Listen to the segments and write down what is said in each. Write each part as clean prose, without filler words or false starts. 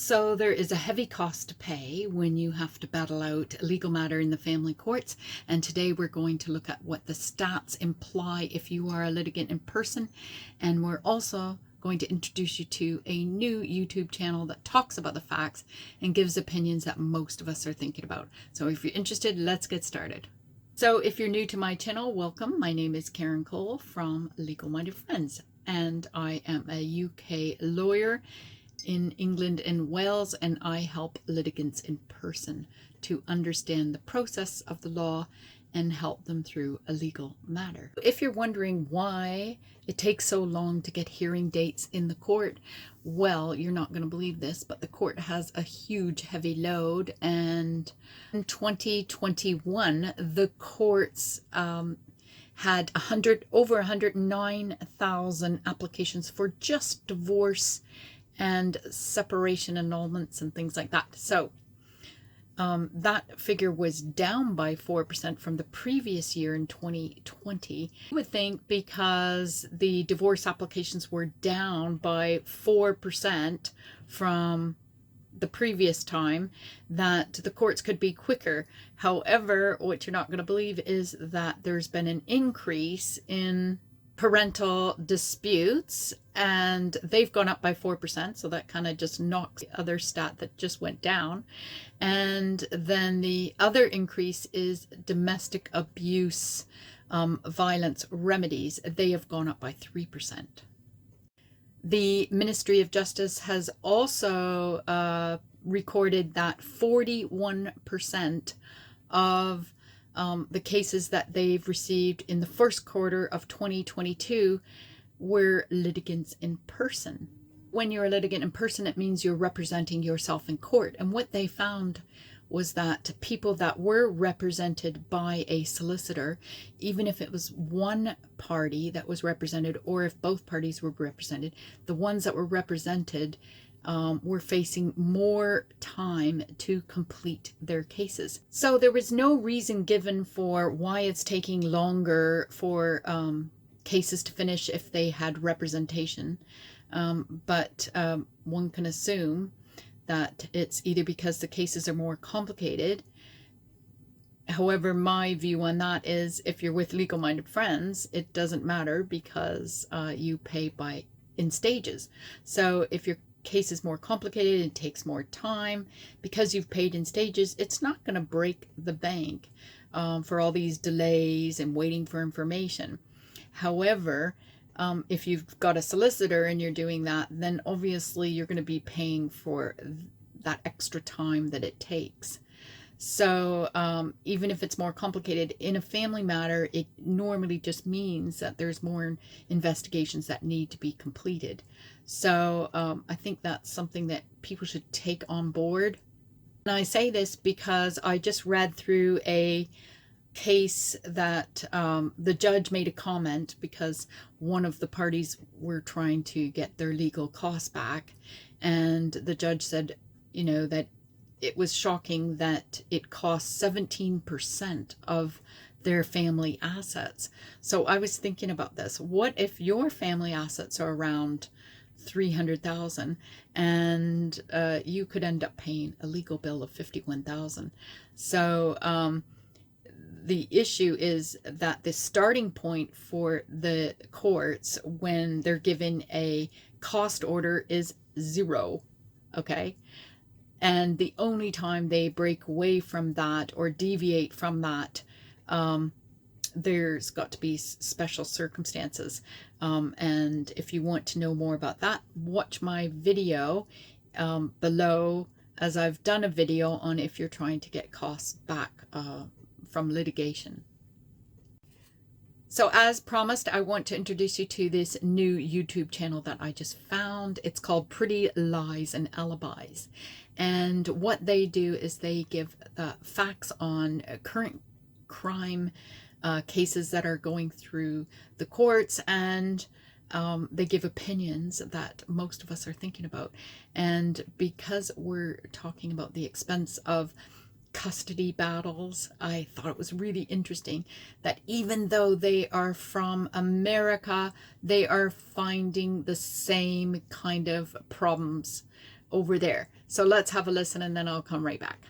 So there is a heavy cost to pay when you have to battle out a legal matter in the family courts. And today we're going to look at what the stats imply if you are a litigant in person. And we're also going to introduce you to a new YouTube channel that talks about the facts and gives opinions that most of us are thinking about. So if you're interested, let's get started. So if you're new to my channel, welcome. My name is Karen Cole from Legal Minded Friends, and I am a UK lawyer in England and Wales, and I help litigants in person to understand the process of the law and help them through a legal matter. If you're wondering why it takes so long to get hearing dates in the court, well, you're not going to believe this, but the court has a huge heavy load, and in 2021 the courts had over 109,000 applications for just divorce and separation annulments and things like that. So that figure was down by 4% from the previous year in 2020. You would think because the divorce applications were down by 4% from the previous time that the courts could be quicker. However, what you're not going to believe is that there's been an increase in parental disputes, and they've gone up by 4%, so that kind of just knocks the other stat that just went down. And then the other increase is domestic abuse violence remedies. They have gone up by 3%. The Ministry of Justice has also recorded that 41% of the cases that they've received in the first quarter of 2022 were litigants in person. When you're a litigant in person, it means you're representing yourself in court. And what they found was that people that were represented by a solicitor, even if it was one party that was represented or if both parties were represented, the ones that were represented were facing more time to complete their cases. So there was no reason given for why it's taking longer for cases to finish if they had representation. But one can assume that it's either because the cases are more complicated. However, my view on that is if you're with Legal Minded Friends, it doesn't matter because you pay in stages. So if your case is more complicated, it takes more time, because you've paid in stages, it's not going to break the bank for all these delays and waiting for information. However, if you've got a solicitor and you're doing that, then obviously you're going to be paying for that extra time that it takes. So even if it's more complicated in a family matter, it normally just means that there's more investigations that need to be completed. So I think that's something that people should take on board. And I say this because I just read through a case that the judge made a comment because one of the parties were trying to get their legal costs back, and the judge said, you know, that it was shocking that it cost 17% of their family assets. So I was thinking about this. What if your family assets are around 300,000 and you could end up paying a legal bill of 51,000? So the issue is that the starting point for the courts when they're given a cost order is 0, okay? And the only time they break away from that or deviate from that, there's got to be special circumstances. And if you want to know more about that, watch my video below, as I've done a video on if you're trying to get costs back from litigation. So as promised, I want to introduce you to this new YouTube channel that I just found. It's called Pretty Lies and Alibis. And what they do is they give facts on current crime cases that are going through the courts, and they give opinions that most of us are thinking about. And because we're talking about the expense of custody battles, I thought it was really interesting that even though they are from America, they are finding the same kind of problems over there. So let's have a listen and then I'll come right back.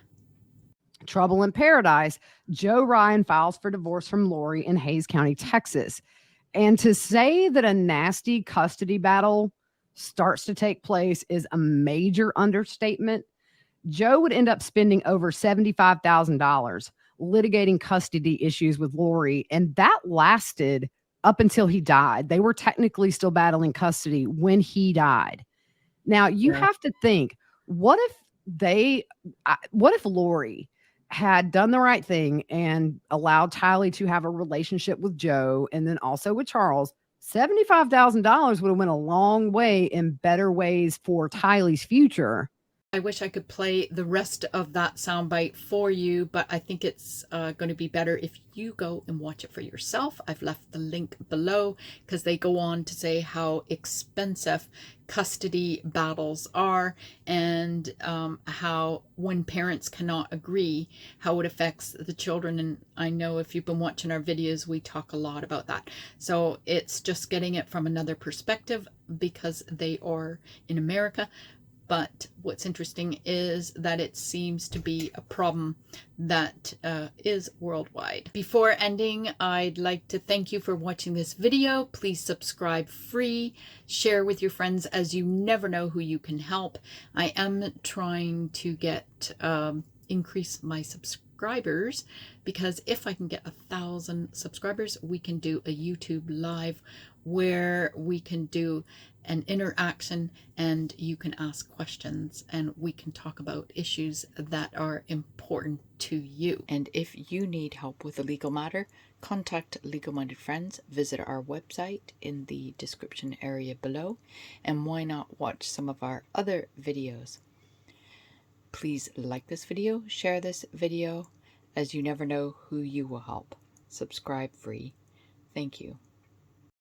Trouble in Paradise, Joe Ryan files for divorce from Lori in Hayes County, Texas. And to say that a nasty custody battle starts to take place is a major understatement. Joe would end up spending over $75,000 litigating custody issues with Lori, and that lasted up until he died. They were technically still battling custody when he died. Now, you have to think, what if Lori had done the right thing and allowed Tylee to have a relationship with Joe and then also with Charles? $75,000 would have went a long way in better ways for Tylee's future. I wish I could play the rest of that soundbite for you, but I think it's going to be better if you go and watch it for yourself. I've left the link below because they go on to say how expensive custody battles are and how when parents cannot agree, how it affects the children. And I know if you've been watching our videos, we talk a lot about that. So it's just getting it from another perspective because they are in America. But what's interesting is that it seems to be a problem that is worldwide. Before ending, I'd like to thank you for watching this video. Please subscribe free, share with your friends, as you never know who you can help. I am trying to get increase my subscribers, because if I can get 1,000 subscribers, we can do a YouTube live where we can do an interaction and you can ask questions and we can talk about issues that are important to you. And if you need help with a legal matter, contact Legal Minded Friends. Visit our website in the description area below, and why not watch some of our other videos. Please like this video, share this video, as you never know who you will help. Subscribe free. Thank you.